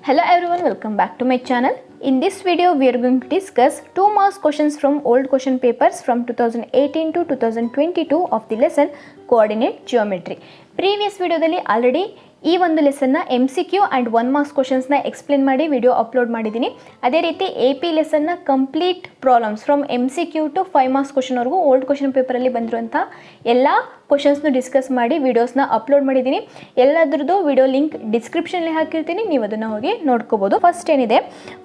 Hello everyone, welcome back to my channel. In this video, we are going to discuss 2 marks questions from old question papers from 2018 to 2022 of the lesson Coordinate Geometry. Previous video dalli already ಈ ಒಂದು ಲೆಸನ್ನ MCQ and 1 marks ಕ್ವಶನ್ಸ್ನ explain ಮಾಡಿ video upload ಮಾಡಿದ್ದೀನಿ. ಅದೇ ರೀತಿ AP ಲೆಸನ್ನ complete problems from MCQ to 5 marks ಕ್ವಶನ್ವರೆಗೂ ಓಲ್ಡ್ ಕ್ವಶನ್ ಪೇಪರಲ್ಲಿ ಬಂದಿರುವಂಥ ಎಲ್ಲ ಕ್ವಶನ್ಸ್ನ ಡಿಸ್ಕಸ್ ಮಾಡಿ ವಿಡಿಯೋಸ್ನ ಅಪ್ಲೋಡ್ ಮಾಡಿದ್ದೀನಿ. ಎಲ್ಲದರದ್ದು ವಿಡಿಯೋ ಲಿಂಕ್ ಡಿಸ್ಕ್ರಿಪ್ಷನಲ್ಲಿ ಹಾಕಿರ್ತೀನಿ, ನೀವು ಅದನ್ನು ಹೋಗಿ ನೋಡ್ಕೋಬೋದು. ಫಸ್ಟ್ ಏನಿದೆ,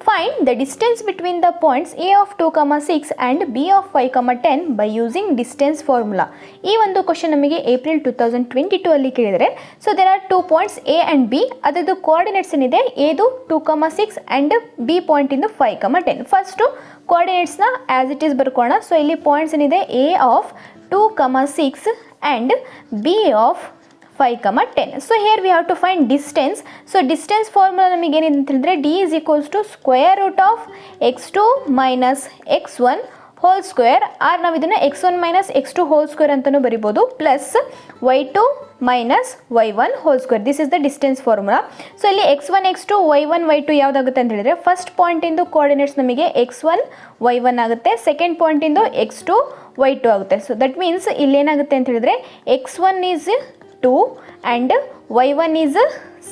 find the distance between the points A of 2, 6 and B of 5, 10 by using distance formula. ಈ ಒಂದು ಕ್ವಶನ್ ನಮಗೆ ಏಪ್ರಿಲ್ 2022 ಅಲ್ಲಿ ಕೇಳಿದರೆ. So there are 2 points A and B. ಅದರದ್ದು ಕೋಆರ್ಡಿನೇಟ್ಸ್ ಏನಿದೆ, ಎದು 2, 6 ಆ್ಯಂಡ್ B ಪಾಯಿಂಟ್ ಇಂದು 5, 10. ಫಸ್ಟು ಕೋಆರ್ಡಿನೇಟ್ಸ್ನ ಆ್ಯಸ್ ಇಟ್ ಈಸ್ ಬರ್ಕೋಣ. ಸೊ ಇಲ್ಲಿ ಪಾಯಿಂಟ್ಸ್ ಏನಿದೆ, A of 2, 6 and B of 5, 10. So here we have to find distance. So distance formula ನಮಗೆ ಏನಿದೆ ಅಂತ ಹೇಳಿದ್ರೆ D is equals to square root of x2 minus x1 whole square, or ನಾವು ಇದನ್ನು x1 minus x2 whole square ಅಂತಲೂ ಬರಿಬೋದು, plus y2 minus y1 whole square. This is the distance formula. So ಇಲ್ಲಿ x1 x2 y1 y2 ಯಾವುದಾಗುತ್ತೆ ಅಂತ ಹೇಳಿದ್ರೆ, first ಪಾಯಿಂಟಿಂದು coordinates ನಮಗೆ x1 y1 ಆಗುತ್ತೆ, second ಪಾಯಿಂಟಿಂದು x2 y2 ಆಗುತ್ತೆ. ಸೊ ದಟ್ ಮೀನ್ಸ್ ಇಲ್ಲಿ ಏನಾಗುತ್ತೆ ಅಂತ ಹೇಳಿದ್ರೆ, x1 is 2 and y1 is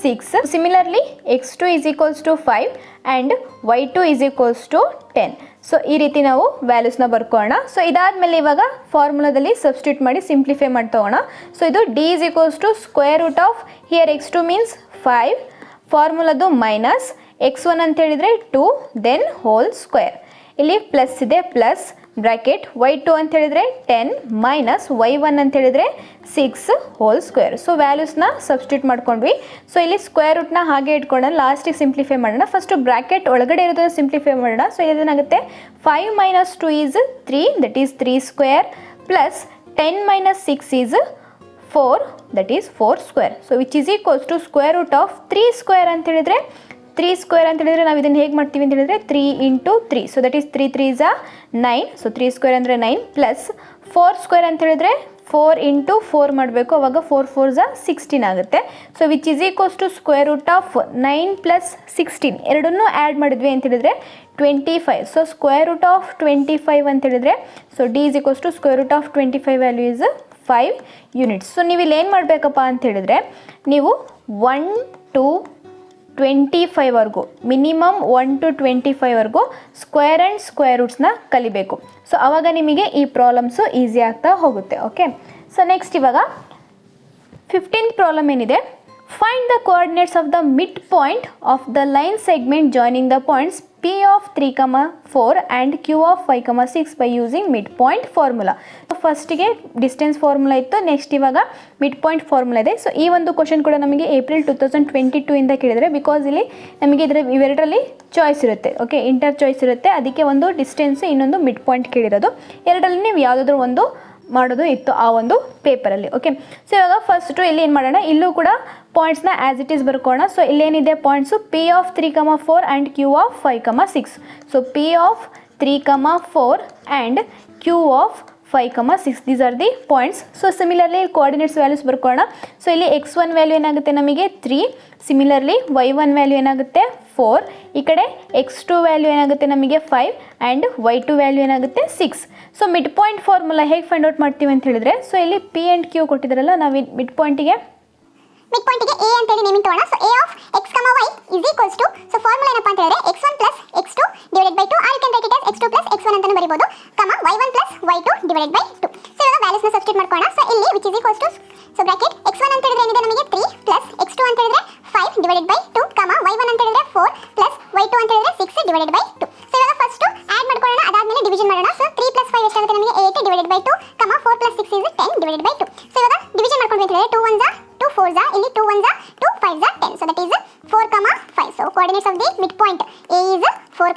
6. Similarly, x2 is equals to 5 and y2 is equals to 10. So ಈ ರೀತಿ ನಾವು ವ್ಯಾಲ್ಯೂಸ್ನ ಬರ್ಕೋಣ. ಸೊ ಇದಾದಮೇಲೆ ಇವಾಗ ಫಾರ್ಮುಲಾದಲ್ಲಿ ಸಬ್ಸ್ಟಿಟ್ಯೂಟ್ ಮಾಡಿ ಸಿಂಪ್ಲಿಫೈ ಮಾಡಿ ತಗೋಣ. ಸೊ ಇದು D is equals to square root of, here x2 means 5, ಫಾರ್ಮುಲಾದು ಮೈನಸ್ x1 ಅಂತ ಹೇಳಿದರೆ 2, ದೆನ್ ಹೋಲ್ ಸ್ಕ್ವೇರ್. ಇಲ್ಲಿ ಪ್ಲಸ್ ಇದೆ, ಪ್ಲಸ್ ಬ್ರ್ಯಾಕೆಟ್ y2 ಅಂತ ಹೇಳಿದರೆ 10 ಮೈನಸ್ y1 ಅಂತ ಹೇಳಿದರೆ 6 ಹೋಲ್ ಸ್ಕ್ವೇರ್. ಸೊ ವ್ಯಾಲ್ಯೂಸ್ನ ಸಬ್ಸ್ಟಿಟ್ಯೂಟ್ ಮಾಡ್ಕೊಂಡ್ವಿ. ಸೊ ಇಲ್ಲಿ ಸ್ಕ್ವೇರ್ ರೂಟ್ನ ಹಾಗೆ ಇಟ್ಕೊಂಡು ಲಾಸ್ಟಿಗೆ ಸಿಂಪ್ಲಿಫೈ ಮಾಡೋಣ. ಫಸ್ಟು ಬ್ರ್ಯಾಕೆಟ್ ಒಳಗಡೆ ಇರೋದನ್ನು ಸಿಂಪ್ಲಿಫೈ ಮಾಡೋಣ. ಸೊ ಇದೇನಾಗುತ್ತೆ, 5 minus 2 is 3, that is 3 square, plus 10 minus 6 is 4, that is 4 square. So which is equals to square root of 3 square ಅಂತ ಹೇಳಿದರೆ 3 ಸ್ಕ್ವೇರ್ ಅಂತ ಹೇಳಿದ್ರೆ ನಾವು ಇದನ್ನು ಹೇಗೆ ಮಾಡ್ತೀವಿ ಅಂತ ಹೇಳಿದ್ರೆ 3 into 3. So that is 3 3 is 9. So 3 square ಅಂದರೆ 9, ಪ್ಲಸ್ 4 ಸ್ಕ್ವೇರ್ ಅಂತ ಹೇಳಿದ್ರೆ 4 into 4 ಮಾಡಬೇಕು, ಅವಾಗ 4 4 is 16 ಆಗುತ್ತೆ. So which is equals to square root of 9 plus 16 ಎರಡನ್ನೂ ಆ್ಯಡ್ ಮಾಡಿದ್ವಿ ಅಂತ ಹೇಳಿದ್ರೆ 25. ಸೊ ಸ್ಕ್ವೇರ್ ರೂಟ್ ಆಫ್ 25 ಅಂತ ಹೇಳಿದ್ರೆ, so D is equals to square root of 25 value is 5 units. So ನೀವು ಇಲ್ಲಿ ಏನು ಮಾಡಬೇಕಪ್ಪ ಅಂತ ಹೇಳಿದ್ರೆ, ನೀವು 1 to 25ವರೆಗೂ ಮಿನಿಮಮ್ 1 to 25ವರೆಗೂ ಸ್ಕ್ವೇರ್ ಆ್ಯಂಡ್ ಸ್ಕ್ವೇರ್ ರೂಟ್ಸ್ನ ಕಲಿಬೇಕು. ಸೊ ಆವಾಗ ನಿಮಗೆ ಈ ಪ್ರಾಬ್ಲಮ್ಸು ಈಸಿ ಆಗ್ತಾ ಹೋಗುತ್ತೆ. ಓಕೆ, ಸೊ ನೆಕ್ಸ್ಟ್ ಇವಾಗ 15th ಪ್ರಾಬ್ಲಮ್ ಏನಿದೆ, find the coordinates of the mid point of the line segment joining the points P of 3, 4 and Q of 5, 6 by using mid point formula. ಫಸ್ಟಿಗೆ distance formula ಇತ್ತು, next ಇವಾಗ mid point formula ಇದೆ. So ಈ ಒಂದು question ಕೂಡ ನಮಗೆ April 2022 ಇಂದ ಕೇಳಿದರೆ, ಬಿಕಾಸ್ ಇಲ್ಲಿ ನಮಗೆ ಇವೆರಡರಲ್ಲಿ ಚಾಯ್ಸ್ ಇರುತ್ತೆ. ಓಕೆ, ಇಂಟರ್ ಚಾಯ್ಸ್ ಇರುತ್ತೆ, ಅದಕ್ಕೆ ಒಂದು ಡಿಸ್ಟೆನ್ಸ್, ಇನ್ನೊಂದು ಮಿಡ್ ಪಾಯಿಂಟ್ ಕೇಳಿರೋದು. ಎರಡರಲ್ಲಿ ನೀವು ಯಾವುದಾದ್ರೂ ಒಂದು ಮಾಡೋದು ಇತ್ತು ಆ ಒಂದು ಪೇಪರಲ್ಲಿ. ಓಕೆ, ಸೊ ಇವಾಗ ಫಸ್ಟು ಇಲ್ಲಿ ಏನು ಮಾಡೋಣ, ಇಲ್ಲೂ ಕೂಡ ಪಾಯಿಂಟ್ಸ್ನ ಆ್ಯಸ್ ಇಟ್ ಈಸ್ ಬರ್ಕೋಣ. ಸೊ ಇಲ್ಲೇನಿದೆ points P of 3, 4 and Q of 5, 6. So P of 3, 4 and Q of 5, 6 these are the points. So similarly coordinates values ಬರ್ಕೋಣ. ಸೊ ಇಲ್ಲಿ x1 ವ್ಯಾಲ್ಯೂ ಏನಾಗುತ್ತೆ ನಮಗೆ 3, ಸಿಮಿಲರ್ಲಿ y1 ವ್ಯಾಲ್ಯೂ ಏನಾಗುತ್ತೆ 4, ಈ ಕಡೆ x2 ವ್ಯಾಲ್ಯೂ ಏನಾಗುತ್ತೆ ನಮಗೆ 5 ಆ್ಯಂಡ್ y2 ವ್ಯಾಲ್ಯೂ ಏನಾಗುತ್ತೆ 6. ಸೊ ಮಿಡ್ ಪಾಯಿಂಟ್ ಫಾರ್ಮುಲಾ ಹೇಗೆ ಫೈಂಡ್ ಔಟ್ ಮಾಡ್ತೀವಿ ಅಂತ ಹೇಳಿದ್ರೆ, ಸೊ ಇಲ್ಲಿ P ಆ್ಯಂಡ್ Q ಕೊಟ್ಟಿದ್ದಾರಲ್ಲ, ನಾವು ಮಿಡ್ ಪಾಯಿಂಟಿಗೆ A ಅಂತೇಳಿ ನೇಮಿಂಗ್ ತಗೋಣ. So A of x, y is equals to, so formula ಏನಪ್ಪ ಅಂತ ಹೇಳಿದ್ರೆ x1 plus x2 divided by 2, or you can write it as x2 plus x1 ಅಂತಾನೂ ಬರೀಬಹುದು, y1 plus y2 divided by 2. So ಇವಾಗ ವ್ಯಾಲ್ಯೂಸ್ನ substitute ಮಾಡ್ಕೋಣ. So ಇಲ್ಲಿ which is equals to, so bracket x1 ಅಂತ ಹೇಳಿದ್ರೆ ಏನಿದೆ ನಮಗೆ 3 plus x2 ಅಂತ ಹೇಳಿದ್ರೆ 5 divided by 2, y1 ಅಂತ ಹೇಳಿದ್ರೆ 4 plus y2 ಅಂತ ಹೇಳಿದ್ರೆ 6 divided by 2. ಸೊ ಇವಾಗ ಫಸ್ಟ್ ಆಡ್ ಮಾಡ್ಕೊಳ್ಳೋಣ, ಅದಾದ್ಮೇಲೆ ಡಿವಿಷನ್ ಮಾಡೋಣ. ಸೊ 3 plus 5 ಎಷ್ಟಾಗುತ್ತೆ ನಮಗೆ 8 divided by 2, 4 plus 6 is 10 divided by 2. So ಇವಾಗ ಡಿವಿಷನ್ ಮಾಡ್ಕೊಂಡ್ವಿ ಅಂತ ಹೇಳಿದ್ರೆ 2 1s 2 4s, ಇಲ್ಲಿ 2 1s 2 5s 10. So that is 4, 5. So coordinates of the midpoint A is 4,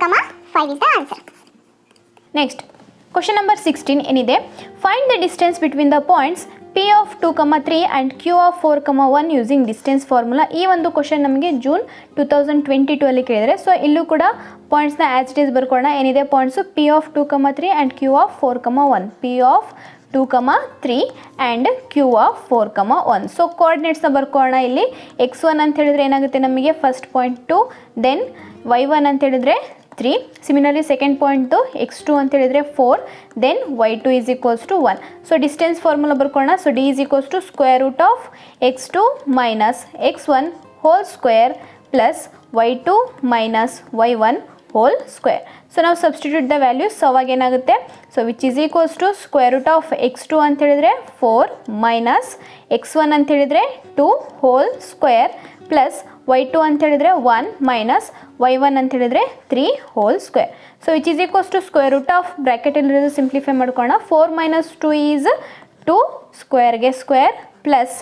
5 is the answer. Next question number 16 ಏನಿದೆ, find the distance between the points P of 2, 3 and Q of 4, 1 using distance formula. ಈ ಒಂದು question ನಮಗೆ June 2022 ಅಲ್ಲಿ ಕೇಳಿದರೆ. So ಇಲ್ಲೂ ಕೂಡ ಪಾಯಿಂಟ್ಸ್ನ as it is ಬರ್ಕೊಳ್ಳೋಣ. ಏನಿದೆ points P of 2, 3 and Q of 4, 1. P of 2, 3 and Q of 4, 1. So ಕೋಆರ್ಡಿನೇಟ್ಸ್ನ ಬರ್ಕೊಳ್ಳೋಣ. ಇಲ್ಲಿ x1 ಅಂತ ಹೇಳಿದ್ರೆ ಏನಾಗುತ್ತೆ ನಮಗೆ ಫಸ್ಟ್ ಪಾಯಿಂಟ್ 2, ದೆನ್ y1 ಅಂತ ಹೇಳಿದ್ರೆ 3. ಸಿಮಿಲರ್ಲಿ ಸೆಕೆಂಡ್ ಪಾಯಿಂಟು x2 ಅಂತ ಹೇಳಿದ್ರೆ 4, then y2 is equals to 1. So distance formula ಬರ್ಕೊಳ್ಳೋಣ. So d is equals to square root of x2 minus x1 whole square plus y2 minus y1 whole square. So ನಾವು substitute the values. So ಅವಾಗ ಏನಾಗುತ್ತೆ, so which is equals to square root of x2 ಅಂತ ಹೇಳಿದ್ರೆ 4 minus x1 ಅಂತ ಹೇಳಿದ್ರೆ 2 whole square plus y2 ಅಂತ ಹೇಳಿದ್ರೆ 1 minus y1 ಅಂತ ಹೇಳಿದ್ರೆ 3 whole square. So which is equals to square root of ಬ್ರ್ಯಾಕೆಟಲ್ಲಿರೋದು ಸಿಂಪ್ಲಿಫೈ ಮಾಡ್ಕೊಳ್ಳೋಣ. 4 ಮೈನಸ್ 2 ಈಸ್ 2 ಸ್ಕ್ವೇರ್ಗೆ ಸ್ಕ್ವೇರ್ ಪ್ಲಸ್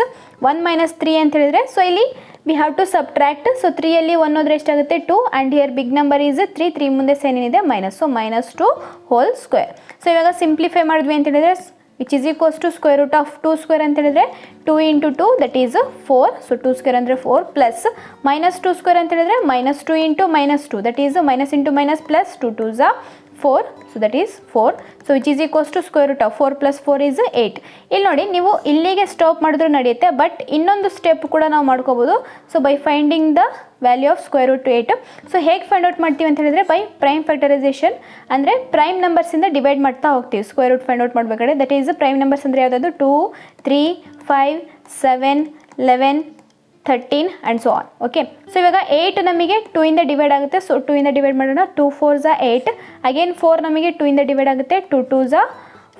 1 ಮೈನಸ್ 3 ಅಂತ ಹೇಳಿದ್ರೆ, ಸೊ ಇಲ್ಲಿ we have to subtract. So 3ಯಲ್ಲಿ 1 ಹೋದ್ರೆ ಎಷ್ಟಾಗುತ್ತೆ 2 and here big number is 3 ಮುಂದೆ ಸೇನ್ ಏನಿದೆ minus, so minus 2 whole square. So ಇವಾಗ ಸಿಂಪ್ಲಿಫೈ ಮಾಡಿದ್ವಿ ಅಂತ ಹೇಳಿದ್ರೆ which is equals to square root of 2 square ಅಂತ ಹೇಳಿದ್ರೆ 2 into 2 that is 4. So 2 square ಅಂದರೆ 4 ಪ್ಲಸ್ ಮೈನಸ್ 2 ಸ್ಕ್ವೇರ್ ಅಂತ ಹೇಳಿದ್ರೆ minus 2 into minus 2 that is minus into minus plus 2 2s are 4. So that is 4. So which is equals to square root of 4 plus 4 is 8. ಇಲ್ಲಿ ನೋಡಿ ನೀವು ಇಲ್ಲಿಗೆ stop ಮಾಡಿದ್ರು ನಡೆಯುತ್ತೆ, but ಇನ್ನೊಂದು ಸ್ಟೆಪ್ ಕೂಡ ನಾವು ಮಾಡ್ಕೋಬೋದು. So by finding the value of square root 8. So ಹೇಗೆ ಫೈಂಡ್ ಔಟ್ ಮಾಡ್ತೀವಿ ಅಂತ ಹೇಳಿದ್ರೆ ಬೈ ಪ್ರೈಮ್ ಫ್ಯಾಕ್ಟರೈಸೇಷನ್, ಅಂದರೆ ಪ್ರೈಮ್ ನಂಬರ್ಸಿಂದ ಡಿವೈಡ್ ಮಾಡ್ತಾ ಹೋಗ್ತೀವಿ ಸ್ಕ್ವೇರ್ ರೂಟ್ ಫೈಂಡ್ ಔಟ್ ಮಾಡಬೇಕಾದ್ರೆ. ದಟ್ ಈಸ್ ಪ್ರೈಮ್ ನಂಬರ್ಸ್ ಅಂದರೆ ಯಾವುದಾದ್ರು 2, 3, 5, 7, 11, 13 and so on. Okay, so ಇವಾಗ 8 ನಮಗೆ 2 ಇಂದ ಡಿವೈಡ್ ಆಗುತ್ತೆ. ಸೊ 2 ಇಂದ ಡಿವೈಡ್ ಮಾಡೋಣ. 2 4s are 8. ಅಗೇನ್ 4 ನಮಗೆ 2 ಇಂದ ಡಿವೈಡ್ ಆಗುತ್ತೆ. 2 2s are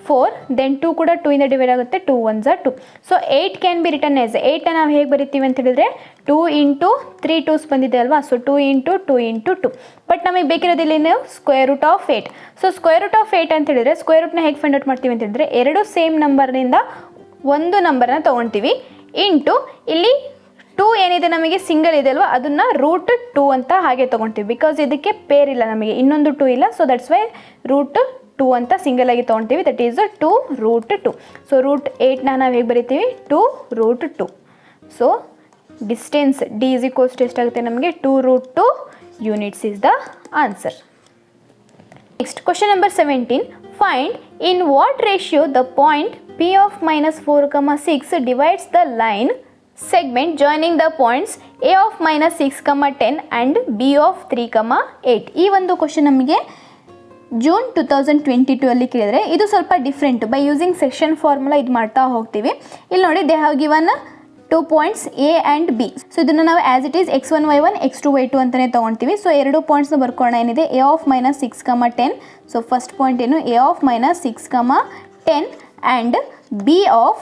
4. ದೆನ್ 2 ಕೂಡ 2 ಇಂದ ಡಿವೈಡ್ ಆಗುತ್ತೆ. 2 1s are 2. So 8 can be return as 8 ನಾವು ಹೇಗೆ ಬರಿತೀವಿ ಅಂತ ಹೇಳಿದ್ರೆ 2 ಇಂಟು 3 2s ಬಂದಿದೆ ಅಲ್ವಾ. So 2 into 2 into 2. ಬಟ್ ನಮಗೆ ಬೇಕಿರೋದಿಲ್ಲ ನೀವು square root of 8. So square root of 8 ಅಂತ ಹೇಳಿದ್ರೆ ಸ್ಕ್ವೇರ್ ರೂಟ್ನ ಹೇಗೆ ಫೈಂಡ್ ಔಟ್ ಮಾಡ್ತೀವಿ ಅಂತ ಹೇಳಿದ್ರೆ ಎರಡು ಸೇಮ್ ನಂಬರ್ನಿಂದ ಒಂದು ನಂಬರ್ನ ತೊಗೊಳ್ತೀವಿ ಇಂಟು ಇಲ್ಲಿ 2 ಏನಿದೆ ನಮಗೆ ಸಿಂಗಲ್ ಇದೆ ಅಲ್ವಾ, ಅದನ್ನು ರೂಟ್ 2 ಅಂತ ಹಾಗೆ ತೊಗೊಳ್ತೀವಿ. ಬಿಕಾಸ್ ಇದಕ್ಕೆ ಪೇರ್ ಇಲ್ಲ ನಮಗೆ, ಇನ್ನೊಂದು 2 ಇಲ್ಲ. ಸೊ ದಟ್ಸ್ ವೈ ರೂಟ್ 2 ಅಂತ ಸಿಂಗಲ್ ಆಗಿ ತೊಗೊಳ್ತೀವಿ. That is 2 root 2. So root 8ನ ನಾವು ಹೇಗೆ ಬರಿತೀವಿ 2 root 2. So distance D is equals to ಎಷ್ಟಾಗುತ್ತೆ ನಮಗೆ 2 root 2 units is the answer. Next question number 17. Find in what ratio the point P of minus 4, 6 divides the line segment joining the points A of minus 6, 10 and B of 3, 8. ಈ ಒಂದು question ನಮಗೆ June 2022 ಅಲ್ಲಿ ಕೇಳಿದರೆ ಇದು ಸ್ವಲ್ಪ different. By using section formula ಇದು ಮಾಡ್ತಾ ಹೋಗ್ತೀವಿ. ಇಲ್ಲಿ ನೋಡಿ they have given 2 points A ಆ್ಯಂಡ್ B. ಸೊ ಇದನ್ನು ನಾವು as it is x1 y1 x2 y2 ಅಂತಲೇ ತೊಗೊಳ್ತೀವಿ. ಸೊ ಎರಡು ಪಾಯಿಂಟ್ಸ್ನ ಬರ್ಕೊಳ್ಳೋಣ. ಏನಿದೆ A of minus 6, 10. So first point ಏನು A of minus 6, 10 and B of,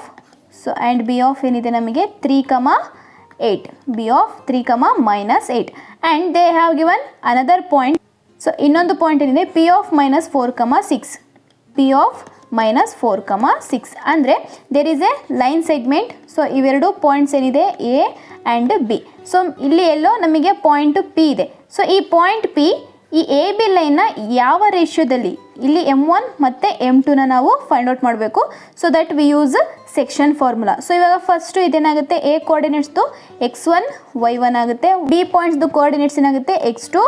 so and B of ಏನಿದೆ ನಮಗೆ 3, 8. B of 3, minus 8 and they have given another point. So ಇನ್ನೊಂದು point ಏನಿದೆ P of minus 4, 6. P of minus 4, 6 ಅಂದರೆ there is a line segment. So ಇವೆರಡು points ಏನಿದೆ A ಆ್ಯಂಡ್ B. So ಇಲ್ಲಿ ಎಲ್ಲೋ ನಮಗೆ ಪಾಯಿಂಟ್ P ಇದೆ. ಸೊ ಈ ಪಾಯಿಂಟ್ P ಈ ಎ ಬಿ ಲೈನ್ನ ಯಾವ ರೇಷಿಯೋದಲ್ಲಿ, ಇಲ್ಲಿ M1 ಮತ್ತು M2ನ ನಾವು ಫೈಂಡ್ ಔಟ್ ಮಾಡಬೇಕು. So that we use section formula. So ಇವಾಗ ಫಸ್ಟು ಇದೇನಾಗುತ್ತೆ ಎ ಕೋಆರ್ಡಿನೇಟ್ಸ್ದು x1 y1 ಆಗುತ್ತೆ. ಬಿ ಪಾಯಿಂಟ್ಸ್ದು ಕೋಆರ್ಡಿನೇಟ್ಸ್ ಏನಾಗುತ್ತೆ x2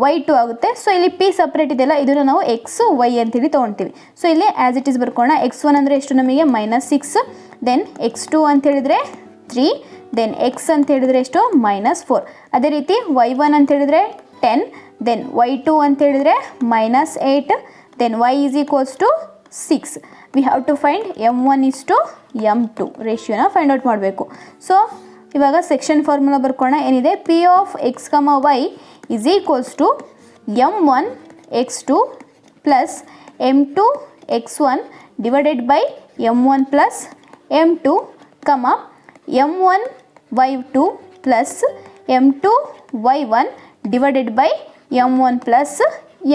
y2 ಆಗುತ್ತೆ. ಸೊ ಇಲ್ಲಿ P ಸಪ್ರೇಟ್ ಇದೆಯಲ್ಲ ಇದನ್ನು ನಾವು x y ಅಂತೇಳಿ ತೊಗೊಳ್ತೀವಿ. ಸೊ ಇಲ್ಲಿ ಆ್ಯಸ್ ಇಟ್ ಈಸ್ ಬರ್ಕೊಳ್ಳೋಣ. x1 ಅಂದರೆ ಎಷ್ಟು ನಮಗೆ -6, ದೆನ್ x2 ಅಂತ ಹೇಳಿದರೆ 3, ದೆನ್ x ಅಂತ ಹೇಳಿದರೆ ಎಷ್ಟು -4. ಅದೇ ರೀತಿ y1 ಅಂತ ಹೇಳಿದರೆ 10, ದೆನ್ y2 ಅಂತ ಹೇಳಿದರೆ -8, then y is equals to 6. We have to find M1 is to M2 ರೇಷಿಯೋನ ಫೈಂಡ್ ಔಟ್ ಮಾಡಬೇಕು. ಸೊ ಇವಾಗ ಸೆಕ್ಷನ್ ಫಾರ್ಮುಲಾ ಬರ್ಕೊಳ್ಳೋಣ. ಏನಿದೆ P of x, y is equals to M1 x2 plus M2 x1 divided by M1 plus M2, M1 y2 plus M2 y1 divided by M1 plus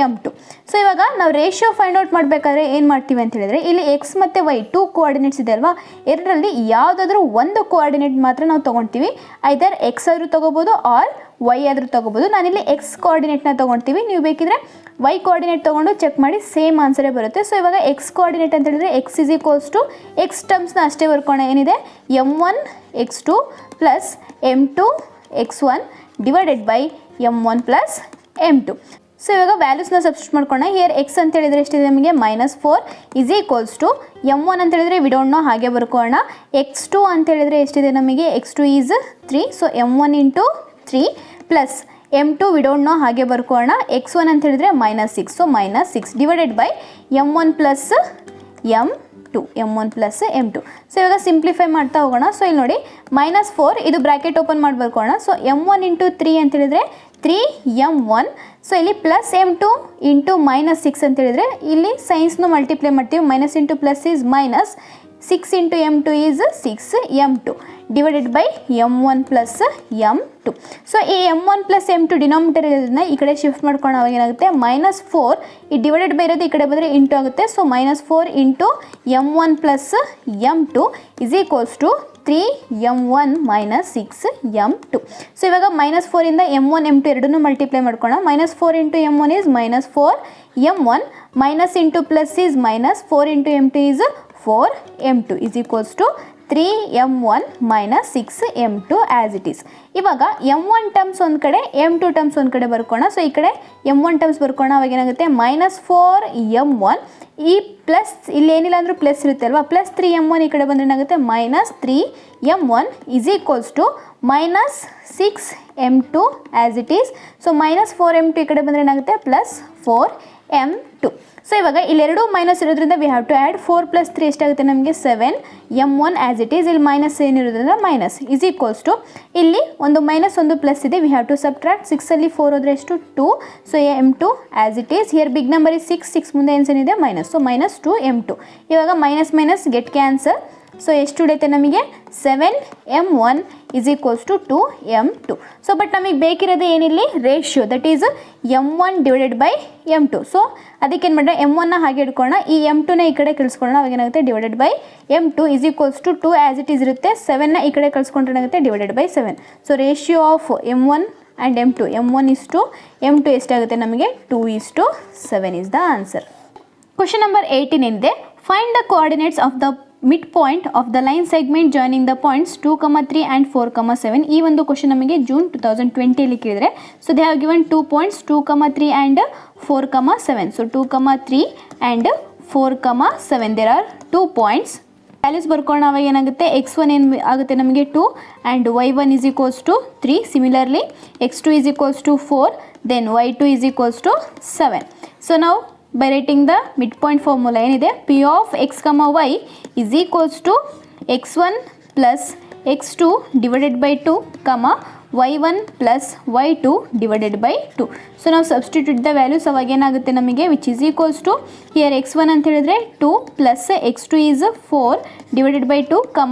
M2. So ಇವಾಗ ನಾವು ratio find out ಮಾಡಬೇಕಾದ್ರೆ ಏನು ಮಾಡ್ತೀವಿ ಅಂತ ಹೇಳಿದ್ರೆ ಇಲ್ಲಿ X ಮತ್ತು Y 2 coordinates ಇದೆ ಅಲ್ವಾ, ಎರಡರಲ್ಲಿ ಯಾವುದಾದ್ರೂ ಒಂದು ಕೋಆರ್ಡಿನೇಟ್ ಮಾತ್ರ ನಾವು ತೊಗೊಳ್ತೀವಿ. ಐದರ್ ಎಕ್ಸ್ ಆದರೂ ತೊಗೋಬೋದು ಆರ್ ವೈ ಆದರೂ ತೊಗೋಬೋದು. ನಾನಿಲ್ಲಿ ಎಕ್ಸ್ ಕೋಆರ್ಡಿನೇಟ್ನ ತೊಗೊಳ್ತೀವಿ. ನೀವು ಬೇಕಿದ್ರೆ ವೈ ಕೋಆರ್ಡಿನೇಟ್ ತೊಗೊಂಡು ಚೆಕ್ ಮಾಡಿ ಸೇಮ್ ಆನ್ಸರೇ ಬರುತ್ತೆ. ಸೊ ಇವಾಗ ಎಕ್ಸ್ ಕೋಆರ್ಡಿನೇಟ್ ಅಂತ ಹೇಳಿದ್ರೆ x is equals to x ಟರ್ಮ್ಸ್ನ ಅಷ್ಟೇ ಬರ್ಕೋಣ. ಏನಿದೆ M1 x2 plus M2 x1 divided by M1 plus M2. So ಇವಾಗ ವ್ಯಾಲ್ಯೂಸ್ನ ಸಬ್ಸ್ಟಿಟ್ಯೂಟ್ ಮಾಡ್ಕೊಳ್ಳೋಣ. ಹಿಯರ್ ಎಕ್ಸ್ ಅಂತ ಹೇಳಿದರೆ ಎಷ್ಟಿದೆ ನಮಗೆ -4 ಇಸ್ ಈಕ್ವಲ್ಸ್ ಟು m1 ಅಂತ ಹೇಳಿದರೆ ವಿ ಡೋಂಟ್ ನೋ, ಹಾಗೆ ಬರ್ಕೊಳ್ಳೋಣ. x2 ಅಂತ ಹೇಳಿದರೆ ಎಷ್ಟಿದೆ ನಮಗೆ, x2 is 3, so m1 into 3 plus m2 we don't know, ಹಾಗೆ ಬರ್ಕೊಳ್ಳೋಣ. x1 ಅಂತ ಹೇಳಿದರೆ -6, so -6 divided by m1 plus m1 plus m2. So ಇವಾಗ ಸಿಂಪ್ಲಿಫೈ ಮಾಡ್ತಾ ಹೋಗೋಣ. ಸೊ ಇಲ್ಲಿ ನೋಡಿ -4 ಇದು ಬ್ರ್ಯಾಕೆಟ್ ಓಪನ್ ಮಾಡಿ ಬರ್ಕೊಳ್ಳೋಣ. ಸೊ m1 ಇಂಟು 3 ಅಂತ ಹೇಳಿದರೆ 3m1. ಸೊ ಇಲ್ಲಿ ಪ್ಲಸ್ m2 ಇಂಟು -6 ಅಂತ ಹೇಳಿದರೆ ಇಲ್ಲಿ ಸೈನ್ಸ್ನು ಮಲ್ಟಿಪ್ಲೈ ಮಾಡ್ತೀವಿ. Minus into plus is minus, 6 into m2 is 6m2 divided by m1 plus m2. So ಈ m1 ಪ್ಲಸ್ m2 ಡಿನಾಮಿನೇಟರ್ ಇರೋದನ್ನ ಈ ಕಡೆ ಶಿಫ್ಟ್ ಮಾಡ್ಕೊಂಡು ಅವಾಗ ಏನಾಗುತ್ತೆ, -4 ಈ ಡಿವೈಡೆಡ್ ಬೈ ಇರೋದು ಈ ಕಡೆ ಬಂದರೆ ಇಂಟು ಆಗುತ್ತೆ. So -4 into m1 plus m2 is equals to 3m1 -6m2. So ಇವಾಗ -4 ಇಂದ m1 m2 ಎರಡನ್ನೂ ಮಲ್ಟಿಪ್ಲೈ ಮಾಡ್ಕೊಳ್ಳೋಣ. -4 into m1 is -4m1 minus into plus is minus, 4 into m2 is 4m2 is equals to 3m1 -6m2 as it is. ಇವಾಗ m1 terms ಒಂದು ಕಡೆ, m2 terms ಒಂದು ಕಡೆ ಬರ್ಕೋಣ. So ಈ ಕಡೆ m1 ಟರ್ಮ್ಸ್ ಬರ್ಕೋಣ. ಅವಾಗ ಏನಾಗುತ್ತೆ, -4m1 ಈ ಪ್ಲಸ್ ಇಲ್ಲಿ ಏನಿಲ್ಲ ಅಂದರೂ ಪ್ಲಸ್ ಇರುತ್ತೆ ಅಲ್ವಾ, ಪ್ಲಸ್ 3m1 ಈ ಕಡೆ ಬಂದರೆ ಏನಾಗುತ್ತೆ, -3m1 is equals to -6m2 as it is. So -4m2 ಈ ಕಡೆ ಬಂದರೆ ಏನಾಗುತ್ತೆ, +4m2. ಸೊ ಇವಾಗ ಇಲ್ಲೆರಡು ಮೈನಸ್ ಇರೋದ್ರಿಂದ ವಿ ಹ್ಯಾವ್ ಟು ಆ್ಯಡ್ 4 + 3 ಎಷ್ಟಾಗುತ್ತೆ ನಮಗೆ, 7m1 ಆ್ಯಸ್ ಇಟ್ ಈಸ್. ಇಲ್ಲಿ ಮೈನಸ್ ಏನಿರೋದ್ರಿಂದ ಮೈನಸ್ ಇಸ್ ಈಕ್ವಲ್ಸ್ ಟು ಇಲ್ಲಿ ಒಂದು ಮೈನಸ್ ಒಂದು ಪ್ಲಸ್ ಇದೆ, ವಿ ಹ್ಯಾವ್ ಟು ಸಬ್ಟ್ರಾಕ್ಟ್. 6ಅಲ್ಲಿ 4 ಹೋದರೆ ಎಷ್ಟು, 2. So m2 as it is. Here big number is 6 ಮುಂದೆ ಏನಿದೆ ಮೈನಸ್, ಸೊ -2m2. ಇವಾಗ minus minus get cancel. So ಎಷ್ಟು ಉಳಿಯುತ್ತೆ ನಮಗೆ, 7m1 is equals to 2m2. So but ನಮಗೆ ಬೇಕಿರೋದು ಏನಿಲ್ಲಿ, ratio, that is m1 divided by m2. So ಅದಕ್ಕೆ ಏನು ಮಾಡೋಣ, m1ನ ಹಾಗೆ ಇಟ್ಕೊಳ್ಳೋಣ, ಈ m2ನ ಈ ಕಡೆ ಕಳಿಸ್ಕೊಳ್ಳೋಣ. ಅವಾಗ ಏನಾಗುತ್ತೆ, divided by m2 is equals to 2 as it is ಇರುತ್ತೆ. 7ನ ಈ ಕಡೆ ಕಳಿಸ್ಕೊಂಡ್ರೆ ಏನಾಗುತ್ತೆ, ಡಿವೈಡೆಡ್ ಬೈ 7. So ratio of m1 and m2, m1 is to m2 ಎಷ್ಟಾಗುತ್ತೆ ನಮಗೆ, 2:7 is the answer. Question number 18 ಏನಿದೆ, find the coordinates of the midpoint of the line segment joining the points 2, 3 and 4, 7. ಈ ಒಂದು ಕ್ವಶನ್ ನಮಗೆ June 2020 ಅಲ್ಲಿ ಕೇಳಿದರೆ. So they have given 2 points 2, 3 and 4, 7. ಸೊ 2, 3 and 4, 7 there are 2 points. Values ಬರ್ಕೊಳ್ಳೋಣ. ಅವಾಗ ಏನಾಗುತ್ತೆ, x1 ಏನು ಆಗುತ್ತೆ ನಮಗೆ 2 and y1 is equals to 3. Similarly x2 is equals to 4, then y2 is equals to 7. So ನಾವು by writing the midpoint formula ಏನಿದೆ, p of x, y is equals to x1 plus x2 divided by 2, y1 plus y2 divided by 2. So ನಾವು substitute the values. ಅವಾಗ ಏನಾಗುತ್ತೆ ನಮಗೆ, which is equals to here x1 ಅಂತ ಹೇಳಿದ್ರೆ 2 plus x2 is 4 divided by 2,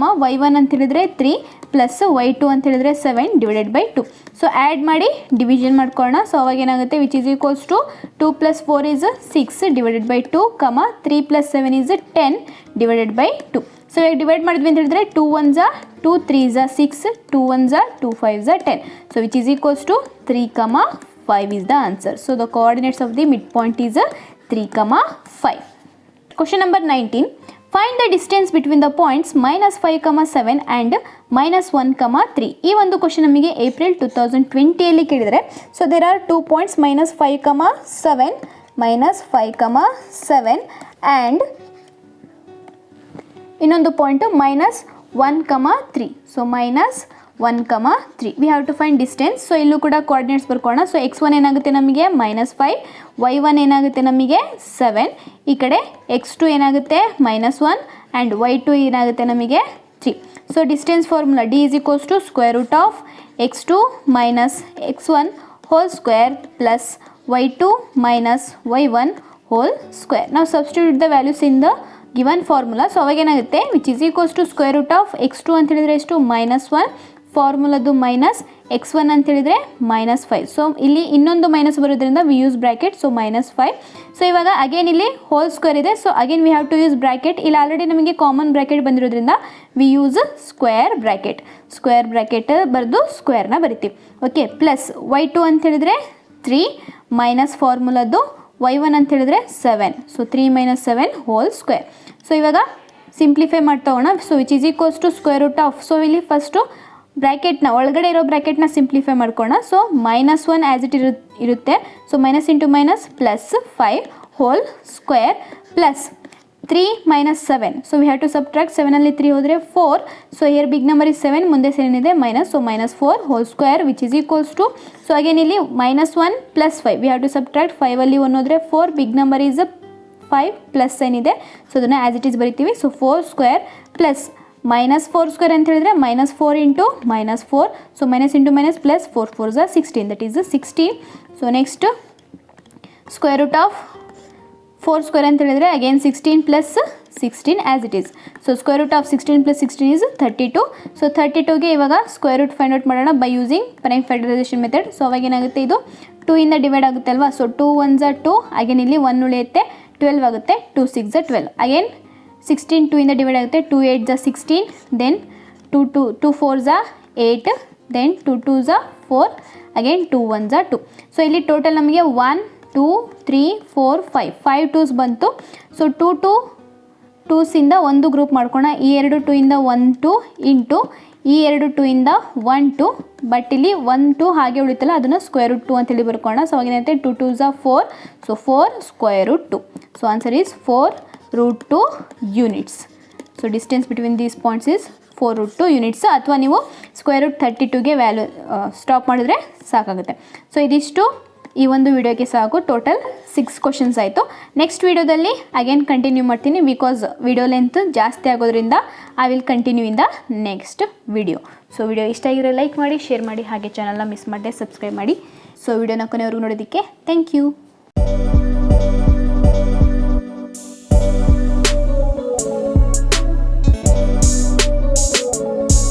y1 ಅಂತ ಹೇಳಿದ್ರೆ 3 plus y2 ಅಂತ ಹೇಳಿದ್ರೆ 7 ಡಿವೈಡೆಡ್ ಬೈ 2. ಸೊ ಆ್ಯಡ್ ಮಾಡಿ ಡಿವಿಷನ್ ಮಾಡ್ಕೊಳ್ಳೋಣ. ಸೊ ಅವಾಗ ಏನಾಗುತ್ತೆ, which is equals to 2 + 4 is 6 divided by 2, 3 + 7 is 10 divided by 2. So ಇವಾಗ ಡಿವೈಡ್ ಮಾಡಿದ್ವಿ ಅಂತ ಹೇಳಿದ್ರೆ 2 1s 2, 3s 6, 2 1s 2, 5s 10. So which is equals to 3, 5 is the answer. So the coordinates of the midpoint is 3, 5. Question number 19. Find the distance between the points -5, 7 and -1, 3. ಈ ಒಂದು question ನಮಗೆ April 2020 ಅಲ್ಲಿ ಕೇಳಿದರೆ. So there are 2 points -5, 7 and ಇನ್ನೊಂದು point -1, 3. So -1, 3. We have to find distance. So ಇಲ್ಲೂ ಕೂಡ coordinates ಬರ್ಕೊಳ್ಳೋಣ. So x1 ಏನಾಗುತ್ತೆ ನಮಗೆ -5, y1 ಏನಾಗುತ್ತೆ ನಮಗೆ 7, ಈ ಕಡೆ x2 ಏನಾಗುತ್ತೆ -1 ಆ್ಯಂಡ್ y2 ಏನಾಗುತ್ತೆ ನಮಗೆ 3. So distance formula d is equals to square root of x2 minus x1 whole square plus y2 minus y1 whole square. Now substitute the values in the given formula. So ಅವಾಗ ಏನಾಗುತ್ತೆ, which is equals to square root of x2 ಅಂತ ಹೇಳಿದರೆ ಎಷ್ಟು, -1, ಫಾರ್ಮುಲಾದು minus x1 ಅಂತ ಹೇಳಿದರೆ -5. So ಇಲ್ಲಿ ಇನ್ನೊಂದು minus ಬರೋದ್ರಿಂದ we use bracket, so -5. So ಇವಾಗ ಅಗೇನ್ ಇಲ್ಲಿ ಹೋಲ್ ಸ್ಕ್ವೇರ್ ಇದೆ, so again we have to use bracket. ಇಲ್ಲಿ ಆಲ್ರೆಡಿ ನಮಗೆ ಕಾಮನ್ ಬ್ರ್ಯಾಕೆಟ್ ಬಂದಿರೋದ್ರಿಂದ ವಿ ಯೂಸ್ ಸ್ಕ್ವೇರ್ ಬ್ರ್ಯಾಕೆಟ್ ಬರೆದು ಸ್ಕ್ವೇರ್ನ ಬರಿತೀವಿ. ಓಕೆ, ಪ್ಲಸ್ y2 ಅಂತ ಹೇಳಿದರೆ 3 ಮೈನಸ್ ಫಾರ್ಮುಲಾದು y1 ಅಂತ ಹೇಳಿದರೆ 7. So 3 - 7 whole square. ಸೊ ಇವಾಗ ಸಿಂಪ್ಲಿಫೈ ಮಾಡ್ತಾ ಹೋಗೋಣ. So which is equals to square root of, so ಇಲ್ಲಿ ಫಸ್ಟು ಬ್ರ್ಯಾಕೆಟ್ನ ಒಳಗಡೆ ಇರೋ ಬ್ರ್ಯಾಕೆಟ್ನ ಸಿಂಪ್ಲಿಫೈ ಮಾಡ್ಕೋಣ. ಸೊ -1 ಆ್ಯಸ್ ಇಟ್ ಇರುತ್ತೆ. So minus into minus plus 5 whole square plus 3 - 7. So we have to subtract 7ಅಲ್ಲಿ 3 ಹೋದರೆ 4. So here big number is 7, ಮುಂದೆ ಏನಿದೆ minus. So -4 whole square which is equals to, so again ಇಲ್ಲಿ -1 plus 5 we have to subtract 5ಅಲ್ಲಿ 1 ಹೋದರೆ 4, big number is 5 plus ಏನಿದೆ. So ಅದನ್ನು as it is ಬರಿತೀವಿ. ಸೊ 4 ಸ್ಕ್ವೇರ್ ಪ್ಲಸ್ -4 ಸ್ಕ್ವೇರ್ ಅಂತ ಹೇಳಿದ್ರೆ -4 into -4. So minus into minus plus 4 4 = 16, that is 16. So next square root of 4 square ಅಂತ ಹೇಳಿದ್ರೆ again 16 plus 16 as it is. So square root of 16 plus 16 is 32. So 32ಗೆ ಇವಾಗ square root find out ಮಾಡೋಣ by using prime factorisation method. So ಅವಾಗ ಏನಾಗುತ್ತೆ, ಇದು 2 ಇಂದ divide ಆಗುತ್ತೆ ಅಲ್ವಾ. ಸೊ 2 1s are 2, ಅಗೇನ್ ಇಲ್ಲಿ 1 ಉಳಿಯುತ್ತೆ, 12 ಆಗುತ್ತೆ, 2 6s are 12. ಅಗೇನ್ 16 2 ಇಂದ ಡಿವೈಡ್ ಆಗುತ್ತೆ, 2 8s are 16, then 2 4s are 8, then 2 2s are 4, again 2 1s are 2. So ಇಲ್ಲಿ ಟೋಟಲ್ ನಮಗೆ 1 2 3 4 5 2s ಬಂತು. ಸೊ 2 2s ಇಂದ ಒಂದು ಗ್ರೂಪ್ ಮಾಡ್ಕೋಣ. ಈ 2 2 ಇಂದ 1 2 ಇಂಟು ಈ 2 2 ಇಂದ 1 2, ಬಟ್ ಇಲ್ಲಿ 1 2 ಹಾಗೆ ಉಳಿತಲ್ಲ, ಅದನ್ನು ಸ್ಕ್ವೇರ್ ರೂಟ್ 2 ಅಂತೇಳಿ ಬರ್ಕೋಣ. ಸೊ ಅವಾಗೇನೈತೆ 2 2s are 4, so 4 square root 2. So answer is 4 root 2 units. So distance between these points is 4 root 2 units. ಅಥವಾ ನೀವು ಸ್ಕ್ವೇರ್ ರೂಟ್ 32ಗೆ ವ್ಯಾಲ್ಯೂ ಸ್ಟಾಪ್ ಮಾಡಿದ್ರೆ ಸಾಕಾಗುತ್ತೆ. ಸೊ ಇದಿಷ್ಟು ಈ ಒಂದು ವಿಡಿಯೋಗೆ ಸಾಕು. ಟೋಟಲ್ 6 ಕ್ವಶನ್ಸ್ ಆಯಿತು. ನೆಕ್ಸ್ಟ್ ವಿಡಿಯೋದಲ್ಲಿ ಅಗೇನ್ ಕಂಟಿನ್ಯೂ ಮಾಡ್ತೀನಿ, ಬಿಕಾಸ್ ವಿಡಿಯೋ ಲೆಂತ್ ಜಾಸ್ತಿ ಆಗೋದ್ರಿಂದ I will continue in the next video. So video ಇಷ್ಟ ಆಗಿರೋ ಲೈಕ್ ಮಾಡಿ, ಶೇರ್ ಮಾಡಿ, ಹಾಗೆ ಚಾನಲ್ನ ಮಿಸ್ ಮಾಡದೆ ಸಬ್ಸ್ಕ್ರೈಬ್ ಮಾಡಿ. ಸೊ ವಿಡಿಯೋನ ಕೊನೆವರೆಗೂ ನೋಡೋದಕ್ಕೆ ಥ್ಯಾಂಕ್ ಯು.